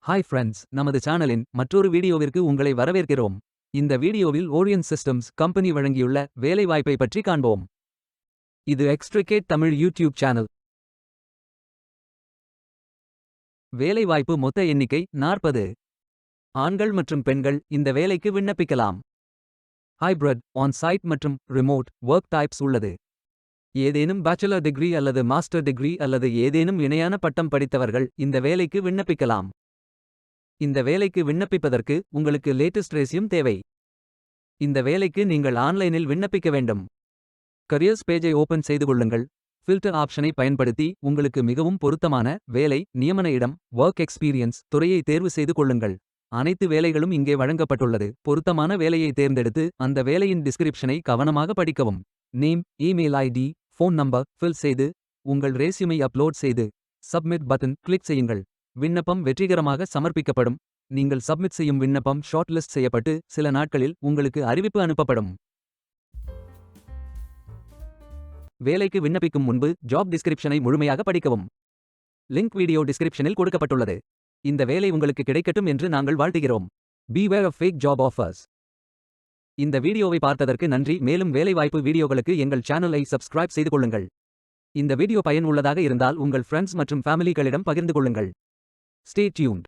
Hi friends, நமது சேனலின் மற்றொரு வீடியோவிற்கு உங்களை வரவேற்கிறோம். இந்த வீடியோவில் ஓரியன் சிஸ்டம்ஸ் கம்பெனி வழங்கியுள்ள வேலைவாய்ப்பை பற்றி காண்போம். இது எக்ஸ்ட்ரிகேட் தமிழ் யூடியூப் சேனல். வேலைவாய்ப்பு மொத்த எண்ணிக்கை 40. ஆண்கள் மற்றும் பெண்கள் இந்த வேலைக்கு விண்ணப்பிக்கலாம். ஹைப்ரிட், ஆன் சைட் மற்றும் ரிமோட் ஒர்க் டைப்ஸ் உள்ளது. ஏதேனும் பேச்சுலர் டிகிரி அல்லது மாஸ்டர் டிகிரி அல்லது ஏதேனும் இணையான பட்டம் படித்தவர்கள் இந்த வேலைக்கு விண்ணப்பிக்கலாம். இந்த வேலைக்கு விண்ணப்பிப்பதற்கு உங்களுக்கு லேட்டஸ்ட் ரெஸ்யூம் தேவை. இந்த வேலைக்கு நீங்கள் ஆன்லைனில் விண்ணப்பிக்க வேண்டும். கரியர்ஸ் பேஜை ஓபன் செய்து கொள்ளுங்கள். ஃபில்டர் ஆப்ஷனை பயன்படுத்தி உங்களுக்கு மிகவும் பொருத்தமான வேலை, நியமன இடம், ஒர்க் எக்ஸ்பீரியன்ஸ் துறையை தேர்வு செய்து கொள்ளுங்கள். அனைத்து வேலைகளும் இங்கே வழங்கப்பட்டுள்ளது. பொருத்தமான வேலையை தேர்ந்தெடுத்து அந்த வேலையின் டிஸ்கிரிப்ஷனை கவனமாக படிக்கவும். Name, email ID, phone number fill செய்து உங்கள் ரெஸ்யூமை அப்லோட் செய்து சப்மிட் பட்டன் கிளிக் செய்யுங்கள். விண்ணப்பம் வெற்றிகரமாக சமர்ப்பிக்கப்படும். நீங்கள் சப்மிட் செய்யும் விண்ணப்பம் ஷார்ட் லிஸ்ட் செய்யப்பட்டு சில நாட்களில் உங்களுக்கு அறிவிப்பு அனுப்பப்படும். வேலைக்கு விண்ணப்பிக்கும் முன்பு ஜாப் டிஸ்கிரிப்ஷனை முழுமையாக படிக்கவும். லிங்க் வீடியோ டிஸ்கிரிப்ஷனில் கொடுக்கப்பட்டுள்ளது. இந்த வேலை உங்களுக்கு கிடைக்கட்டும் என்று நாங்கள் வாழ்த்துகிறோம். Beware of fake job offers. இந்த வீடியோவை பார்த்ததற்கு நன்றி. மேலும் வேலைவாய்ப்பு வீடியோகளுக்கு எங்கள் சேனலை சப்ஸ்கிரைப் செய்து கொள்ளுங்கள். இந்த வீடியோ பயன் உள்ளதாக இருந்தால் உங்கள் ஃப்ரெண்ட்ஸ் மற்றும் ஃபேமிலிகளிடம் பகிர்ந்து கொள்ளுங்கள். Stay tuned.